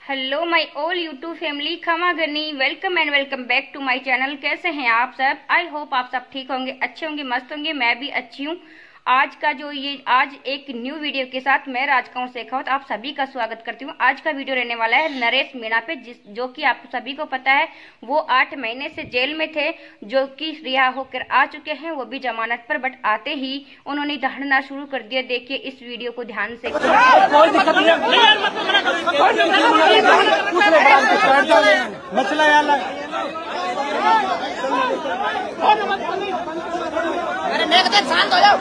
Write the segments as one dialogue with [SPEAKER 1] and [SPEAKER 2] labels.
[SPEAKER 1] Hello my all YouTube family, खमा गनी, welcome and welcome back to my channel. कैसे हैं आप सब? आई होप आप सब ठीक होंगे, अच्छे होंगे, मस्त होंगे। मैं भी अच्छी हूँ। आज एक न्यू वीडियो के साथ मैं राजकौर शेखावत आप सभी का स्वागत करती हूँ। आज का वीडियो रहने वाला है नरेश मीणा पे, जो कि आप सभी को पता है वो 8 महीने से जेल में थे, जो कि रिहा होकर आ चुके हैं, वो भी जमानत पर। बट आते ही उन्होंने दहाड़ना शुरू कर दिया। देखिए इस वीडियो को ध्यान से।
[SPEAKER 2] शांत हो जाओ।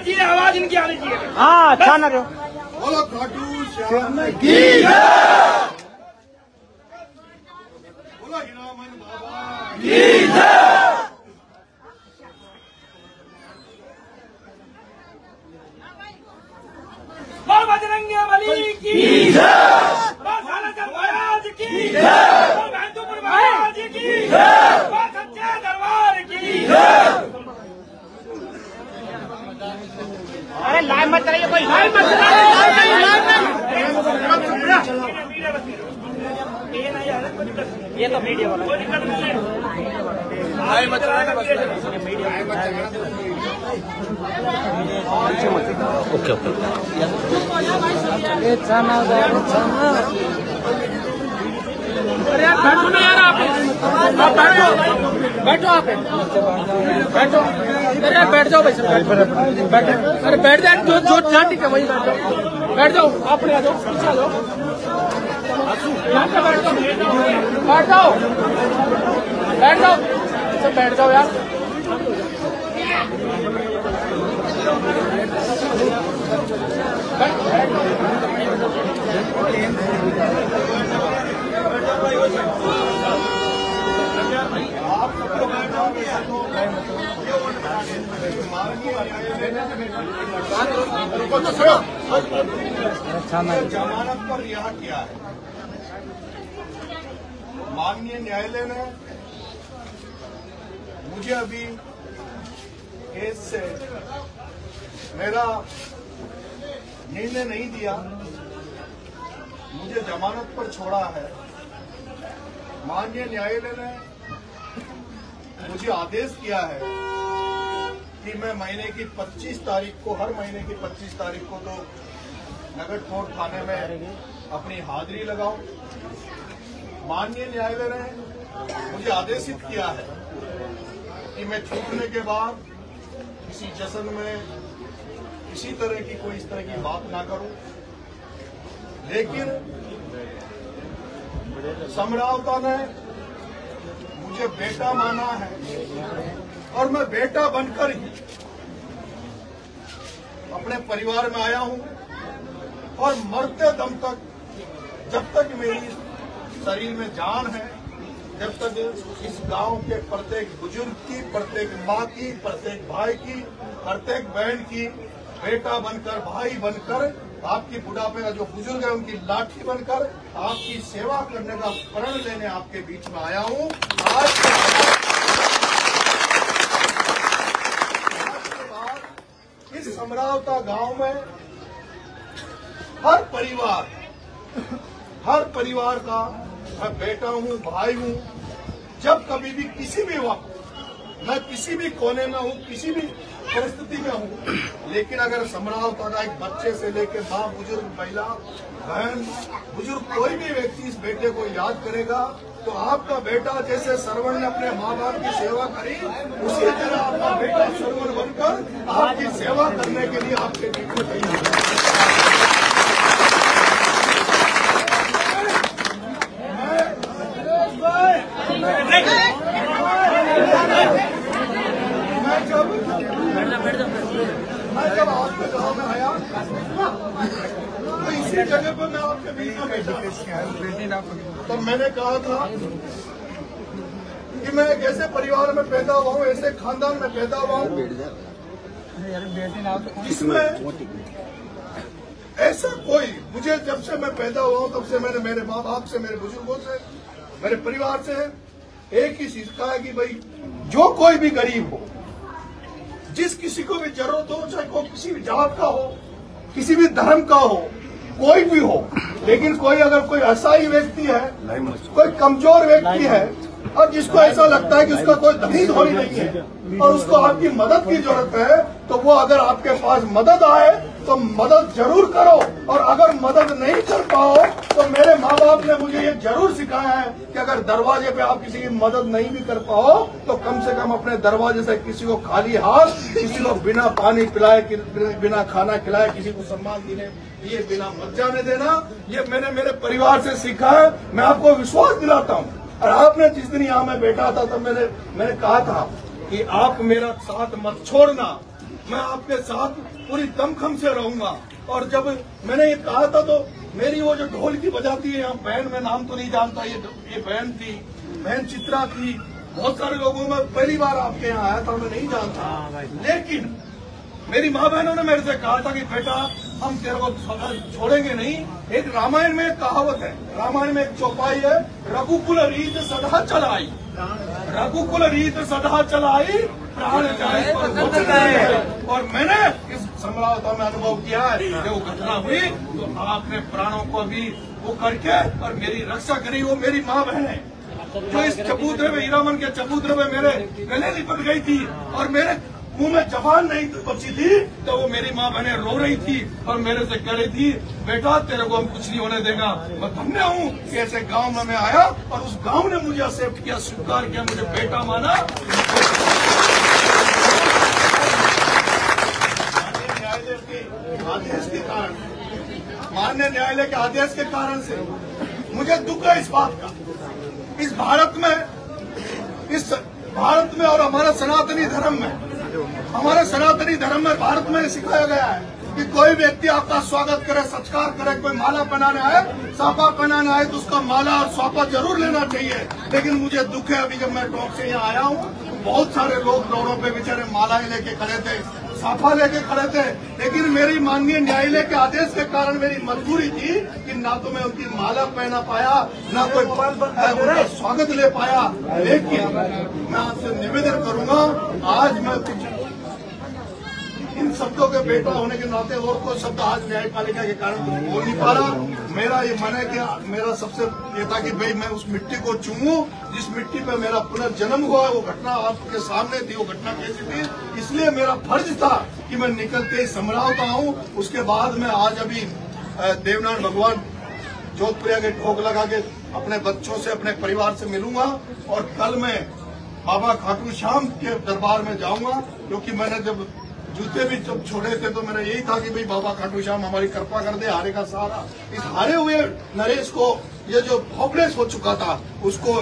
[SPEAKER 2] मीडिया आवाज इनकी आनी चाहिए। हाँ, अच्छा ना रहो। बोलो खाटू श्याम की जय, बोलो हीरामन बाबा की जय। बोल बजरंगी बली की जय, बोल सालासर महाराज की जय, बोल महतुपुर महाराज की जय, बोल सच्चे दरबार की जय। अरे लाइव मत चलाइए, कोई लाइव मत चलाइए। ये तो मीडिया वाला लाइव मत चलाना, बस मीडिया मत चलाना। Okay okay. अरे यार बैठो ना यार, आप बैठो आप बैठो। अरे बैठ जाओ भाई, बैठो। अरे बैठ जाए, जो जहाँ ठीक है वही बैठ जाओ। बैठ जाओ, अपने आ जाओ, पीछे आ जाओ, यहाँ पे बैठ जाओ, बैठ जाओ, बैठ जाओ, सब बैठ जाओ यार। जमानत पर रिहा किया है। माननीय न्यायालय ने मुझे अभी केस से मेरा निर्णय नहीं दिया, मुझे जमानत पर छोड़ा है। माननीय न्यायालय ने मुझे आदेश किया है कि मैं महीने की 25 तारीख को, हर महीने की 25 तारीख को तो नगर कोर्ट थाने में अपनी हाजिरी लगाऊं। माननीय न्यायालय ने मुझे आदेशित किया है कि मैं छूटने के बाद किसी जश्न में किसी तरह की कोई इस तरह की बात ना करूं। लेकिन समरावता ने मुझे बेटा माना है और मैं बेटा बनकर ही अपने परिवार में आया हूं और मरते दम तक, जब तक मेरी शरीर में जान है, जब तक इस गांव के प्रत्येक बुजुर्ग की, प्रत्येक माँ की, प्रत्येक भाई की, प्रत्येक बहन की बेटा बनकर, भाई बनकर, आपकी बुढ़ापे का जो बुजुर्ग है उनकी लाठी बनकर आपकी सेवा करने का प्रण लेने आपके बीच में आया हूं। आज के बाद इस समरावता गांव में हर परिवार का मैं बेटा हूं, भाई हूं। जब कभी भी किसी भी वक्त मैं किसी भी कोने में हूं, किसी भी परिस्थिति में हूं, लेकिन अगर समरावता का एक बच्चे से लेकर माँ, बुजुर्ग, महिला, बहन, बुजुर्ग, कोई भी व्यक्ति इस बेटे को याद करेगा तो आपका बेटा जैसे सरवण ने अपने माँ बाप की सेवा करी, उसी तरह आपका बेटा सरवण बनकर आपकी सेवा करने के लिए आपके बीच में तैयार है। मैं जब आपके गाँव में आया तो इसी जगह पर मैं आपके बीच में बैठा, तो मैंने कहा था कि मैं एक ऐसे परिवार में पैदा हुआ हूँ, ऐसे खानदान में पैदा हुआ हूँ जिसमें ऐसा कोई, मुझे जब से मैं पैदा हुआ हूँ तब से मैंने मेरे माँ बाप से, मेरे बुजुर्गों से, मेरे परिवार से एक ही सीखा है कि भाई जो कोई भी गरीब हो, जिस किसी को भी जरूरत हो, चाहे कोई किसी भी जात का हो, किसी भी धर्म का हो, कोई भी हो, लेकिन कोई अगर कोई असहाय व्यक्ति है, कोई कमजोर व्यक्ति है और जिसको ऐसा लगता है कि उसका कोई धनी धोनी नहीं है और उसको आपकी मदद की जरूरत है, तो वो अगर आपके पास मदद आए तो मदद जरूर करो। और अगर मदद नहीं कर पाओ तो मेरे माँ बाप ने मुझे ये जरूर सिखाया है कि अगर दरवाजे पे आप किसी की मदद नहीं भी कर पाओ तो कम से कम अपने दरवाजे से किसी को खाली हाथ, किसी को बिना पानी पिलाए, बिना खाना खिलाए, किसी को सम्मान देने ये बिना मत जाने देना। ये मैंने मेरे परिवार से सीखा है। मैं आपको विश्वास दिलाता हूँ। और आपने जिस दिन यहाँ मैं बैठा था तब मैंने कहा था कि आप मेरा साथ मत छोड़ना, मैं आपके साथ पूरी दमखम से रहूंगा। और जब मैंने ये कहा था तो मेरी वो जो ढोल की बजाती है यहाँ बहन, मैं नाम तो नहीं जानता, ये बहन थी, बहन चित्रा थी, बहुत सारे लोगों में पहली बार आपके यहाँ आया था, मैं नहीं जानता। लेकिन मेरी माँ बहनों ने मेरे से कहा था कि बेटा हम तेरे को छोड़ेंगे नहीं। एक रामायण में एक कहावत है, रामायण में एक चौपाई है, रघुकुल रीत सदा चलाई, रघुकुल रीत सदा चलाई, प्राण जाए पर वचन जाए। और मैंने इस समरावता में अनुभव किया है, जब वो घटना हुई तो आपने प्राणों को भी वो करके और मेरी रक्षा करी। वो मेरी माँ बहन है जो इस चबूतरे में, हीरामन के चबूतरे में मेरे गले लिपट गई थी और मेरे मुंह में जबान नहीं बची थी, तो वो मेरी माँ बहने रो रही थी और मेरे से कह रही थी बेटा तेरे को हम कुछ नहीं होने देगा। मैं धन्य हूँ कि ऐसे गांव में मैं आया और उस गांव ने मुझे एक्सेप्ट किया, स्वीकार किया, मुझे बेटा माना। आदेश के कारण, माननीय न्यायालय के आदेश के कारण से मुझे दुख है इस बात का। इस भारत में और हमारे सनातनी धर्म में भारत में सिखाया गया है कि कोई व्यक्ति आपका स्वागत करे, सत्कार करे, कोई माला पहनाने आए, साफा पहनाने आए तो उसका माला और साफा जरूर लेना चाहिए। लेकिन मुझे दुख है, अभी जब मैं टॉक से यहाँ आया हूँ बहुत सारे लोग रोडों पे बेचारे मालाएं लेके खड़े थे, साफा लेके खड़े थे, लेकिन मेरी माननीय न्यायालय के आदेश के कारण मेरी मजबूरी थी कि ना तो मैं उनकी माला पहना पाया, ना कोई उनका स्वागत ले पाया। लेकिन मैं आपसे निवेदन करूंगा, आज मैं इन शब्दों के बेटा होने के नाते और कोई शब्द आज न्यायपालिका के कारण कुछ बोल नहीं पा रहा। मेरा ये मन है कि मेरा सबसे ये था कि भाई मैं उस मिट्टी को चूमूं जिस मिट्टी पे मेरा पुनर्जन्म हुआ। वो घटना आपके सामने थी, वो घटना कैसी थी, इसलिए मेरा फर्ज था कि मैं निकल के समझाता हूँ। उसके बाद में आज अभी देवनारायण भगवान जोधपुरिया के ठोक लगा के अपने बच्चों से, अपने परिवार से मिलूंगा और कल मैं बाबा खाटू श्याम के दरबार में जाऊंगा, क्योंकि मैंने जब जूते भी जब छोड़े थे तो मेरा यही था कि भाई बाबा खाटू श्याम हमारी कृपा कर दे, हारे का सहारा। इस हारे हुए नरेश को ये जो होपलेस हो चुका था उसको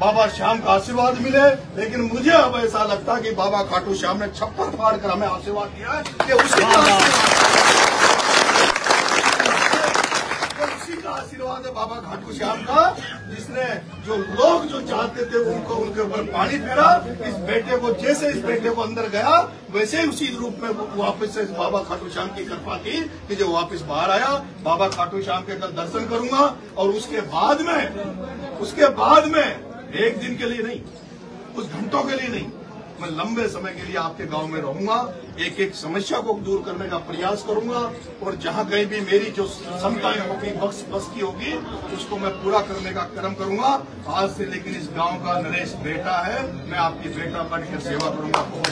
[SPEAKER 2] बाबा श्याम का आशीर्वाद मिले। लेकिन मुझे अब ऐसा लगता कि बाबा खाटू श्याम ने छप्पर फाड़ कर हमें आशीर्वाद दिया है कि उसी का आशीर्वाद है बाबा खाटू श्याम का, जिसने जो लोग जो चाहते थे उनको उनके ऊपर पानी फेरा। इस बेटे को, जैसे इस बेटे को अंदर गया वैसे ही उसी रूप में वापस से बाबा खाटू श्याम की कृपा थी कि जो वापस बाहर आया। बाबा खाटू श्याम के कल दर्शन करूंगा और उसके बाद में एक दिन के लिए नहीं, कुछ घंटों के लिए नहीं, मैं लंबे समय के लिए आपके गांव में रहूंगा। एक एक समस्या को दूर करने का प्रयास करूंगा और जहां कहीं भी मेरी जो क्षमताएं होगी, बस की होगी, उसको मैं पूरा करने का कर्म करूंगा आज से। लेकिन इस गांव का नरेश बेटा है, मैं आपकी बेटा बनकर सेवा करूंगा। बहुत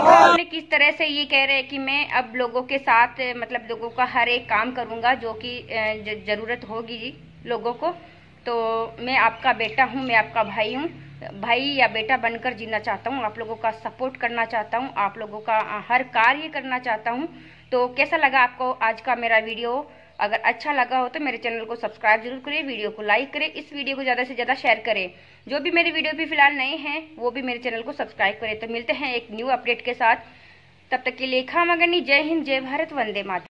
[SPEAKER 1] बहुत किस तरह से ये कह रहे हैं कि मैं अब लोगों के साथ, मतलब लोगों का हर एक काम करूंगा जो कि जरूरत होगी जी लोगों को। तो मैं आपका बेटा हूँ, मैं आपका भाई हूँ, भाई या बेटा बनकर जीना चाहता हूँ, आप लोगों का सपोर्ट करना चाहता हूँ, आप लोगों का हर कार्य करना चाहता हूँ। तो कैसा लगा आपको आज का मेरा वीडियो? अगर अच्छा लगा हो तो मेरे चैनल को सब्सक्राइब जरूर करें, वीडियो को लाइक करें, इस वीडियो को ज़्यादा से ज़्यादा शेयर करें। जो भी मेरे वीडियो पे फिलहाल नए हैं वो भी मेरे चैनल को सब्सक्राइब करें। तो मिलते हैं एक न्यू अपडेट के साथ, तब तक के लिए खामा गनी। जय हिंद, जय भारत, वंदे मातरम।